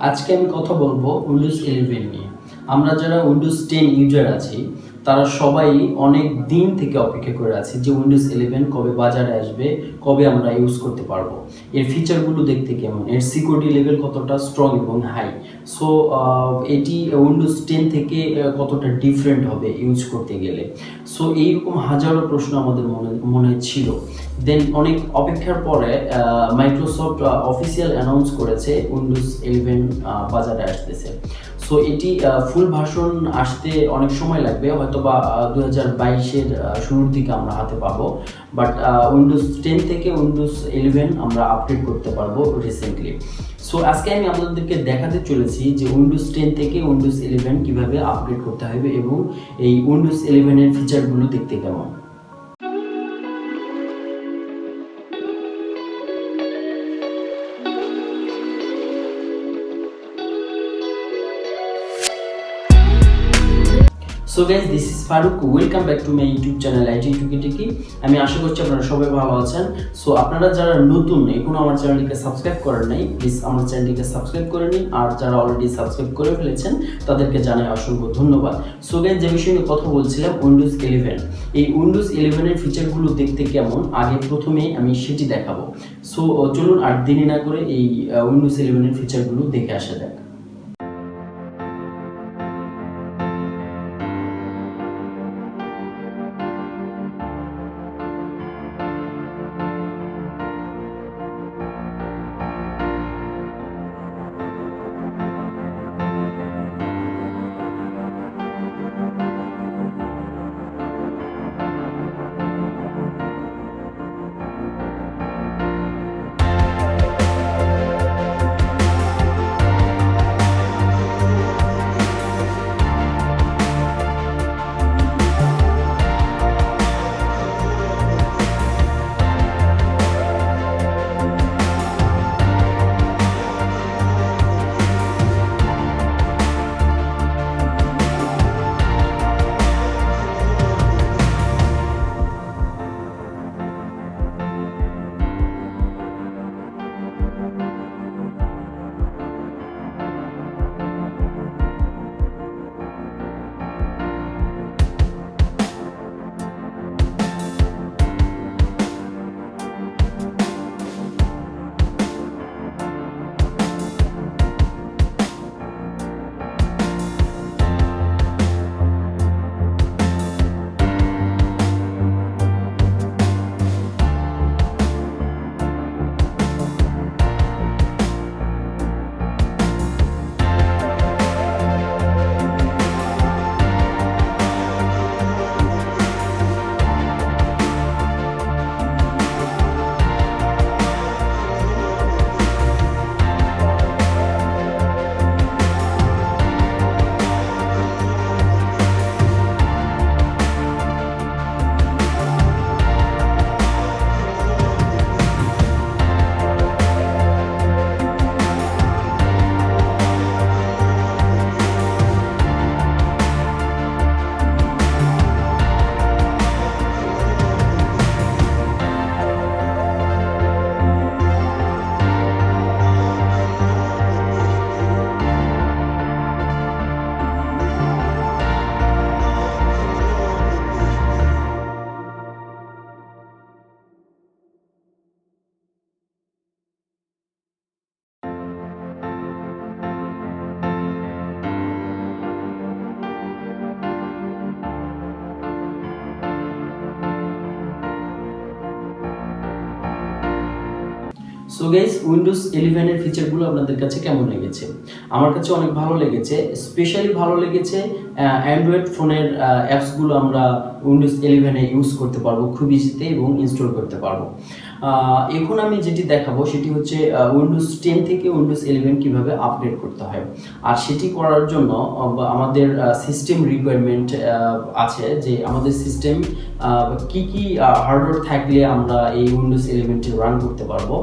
আজকে আমি কথা বলবো উইন্ডোজ 11 নিয়ে। আমরা যারা উইন্ডোজ 10 ইউজার আছি তারা সবাই অনেক দিন থেকে অপেক্ষা করে আছি যে উইন্ডোজ 11 কবে বাজারে আসবে, কবে আমরা ইউজ করতে পারবো, এর ফিচারগুলো দেখতে কেমন, এর সিকিউরিটি লেভেল কতটা স্ট্রং এবং হাই। সো এটি উইন্ডোজ 10 থেকে কতটা ডিফারেন্ট হবে ইউজ করতে গেলে। সো এইরকম হাজারো প্রশ্ন আমাদের মনে ছিল। দেন অনেক অপেক্ষার পরে মাইক্রোসফট অফিসিয়াল অ্যানাউন্স করেছে উইন্ডোজ 11 বাজারে আসতেছে। সো এটি ফুল ভার্সন আসতে অনেক সময় লাগবে, হয়তো বা 2022-এর শুরুর দিকে আমরা হাতে পাবো। বাট উইন্ডোজ 10 থেকে উইন্ডোজ 11 আমরা আপডেট করতে পারবো রিসেন্টলি। সো আজকে আমি আপনাদেরকে দেখাতে চলেছি যে উইন্ডোজ 10 থেকে উইন্ডোজ 11 কিভাবে আপডেট করতে হবে এবং এই উইন্ডোজ 11 এর ফিচারগুলো দেখতে কেমন। So guys, this is Faruk. Welcome back to my YouTube channel IT টুকি-টাকি। আমি আশা করছি আপনারা সবাই ভালো আছেন। সো আপনারা যারা নতুন এখনো আমার চ্যানেলটিকে সাবস্ক্রাইব করেন নাই, প্লিজ আমার চ্যানেলটিকে সাবস্ক্রাইব করে নিন। আর যারা অলরেডি সাবস্ক্রাইব করে ফেলেছেন তাদেরকে জানাই অসংখ্য ধন্যবাদ। সো গাইজ, যে বিষয়ে নিয়ে কথা বলছিলাম উইন্ডোজ 11, এই উইন্ডোজ 11 এর ফিচারগুলো দেখতে কেমন আগে প্রথমে আমি সেটি দেখাবো। সো চলুন আর দেরি না করে এই উইন্ডোজ 11 এর ফিচারগুলো দেখে আসা যাক। সো গাইস, উইন্ডোজ 11 এর ফিচারগুলো আপনাদের কাছে কেমন লেগেছে? আমার কাছে অনেক ভালো লেগেছে। স্পেশালি ভালো লেগেছে অ্যান্ড্রয়েড ফোনের অ্যাপসগুলো আমরা উইন্ডোজ 11 এ ইউজ করতে পারবো খুব ইজিতে এবং ইনস্টল করতে পারবো। এখন আমি যেটি দেখাবো সেটি হচ্ছে উইন্ডোজ 10 থেকে উইন্ডোজ 11 কিভাবে আপডেট করতে হয়। আর সেটি করার জন্য আমাদের সিস্টেম রিকোয়ারমেন্ট আছে, যে আমাদের সিস্টেম কি কি হার্ডওয়্যার থাকলে আমরা এই উইন্ডোজ 11টি রান করতে পারবো।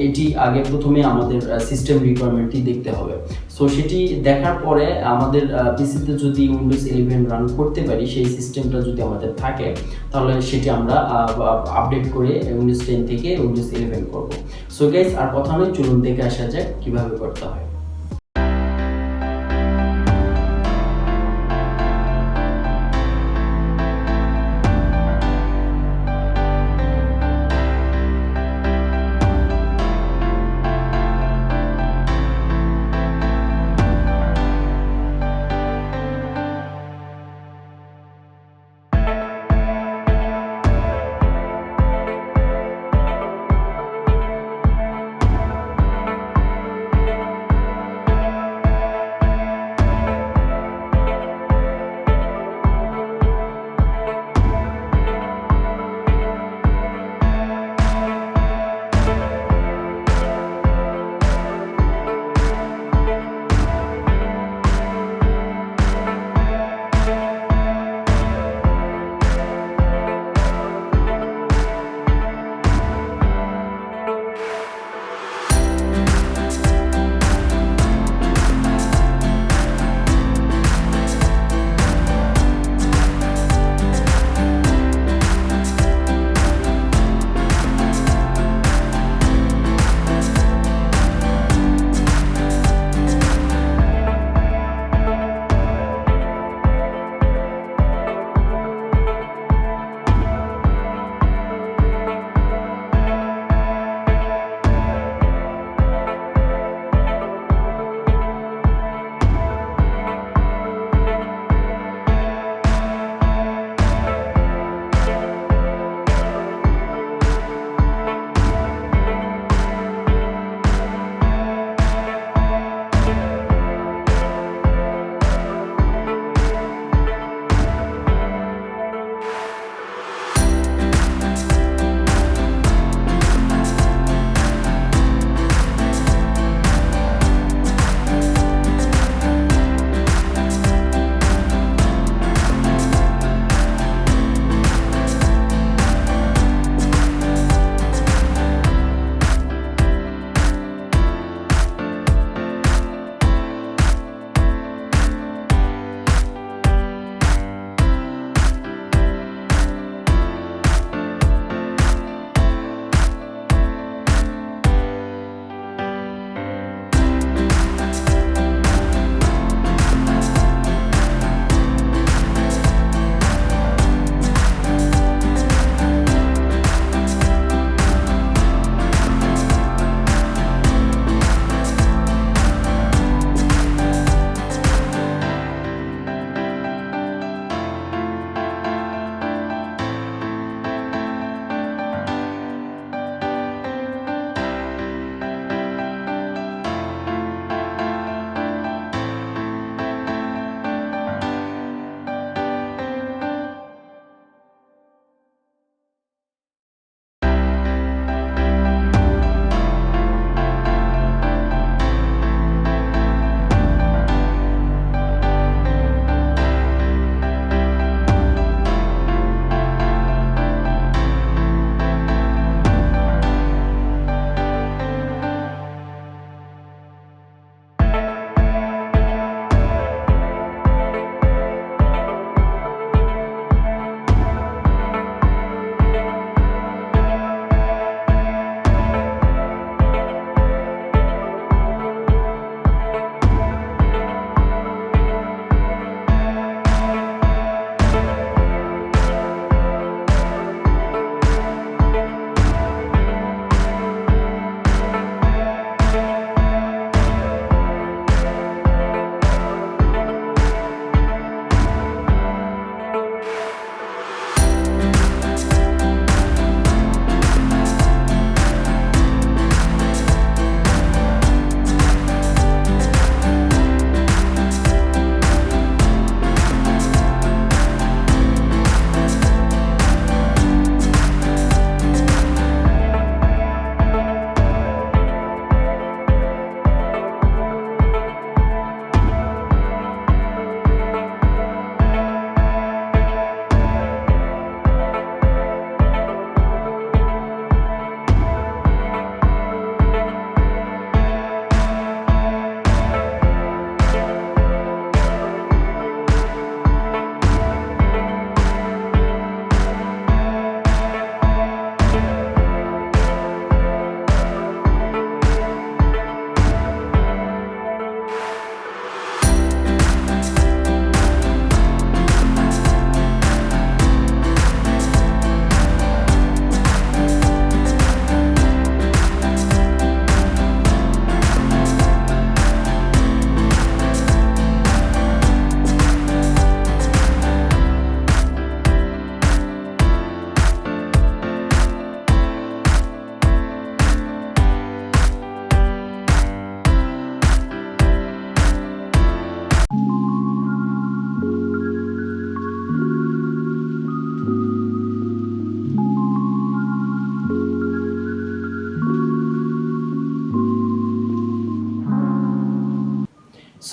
এটি আগে প্রথমে আমাদের সিস্টেম রিকোয়ারমেন্টটি দেখতে হবে। সো সেটি দেখার পরে আমাদের পিসিতে যদি উইন্ডোজ 11 রান করতে পারি, সেই সিস্টেমটা যদি আমাদের থাকে, তাহলে সেটি আমরা আপডেট করে উইন্ডোজ 10 থেকে উইন্ডোজ 11 করব। সো গাইস, আর কথা নয়, চলুন দেখে আসা যাক কিভাবে করতে হয়।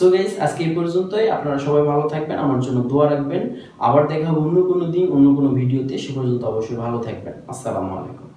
সো গাইস, আজকে এই পর্যন্তই। আপনারা সবাই ভালো থাকবেন, আমার জন্য দোয়া রাখবেন। আবার দেখা হবে অন্য কোনো দিন অন্য কোনো ভিডিওতে। সে পর্যন্ত অবশ্যই ভালো থাকবেন। আসসালামু আলাইকুম।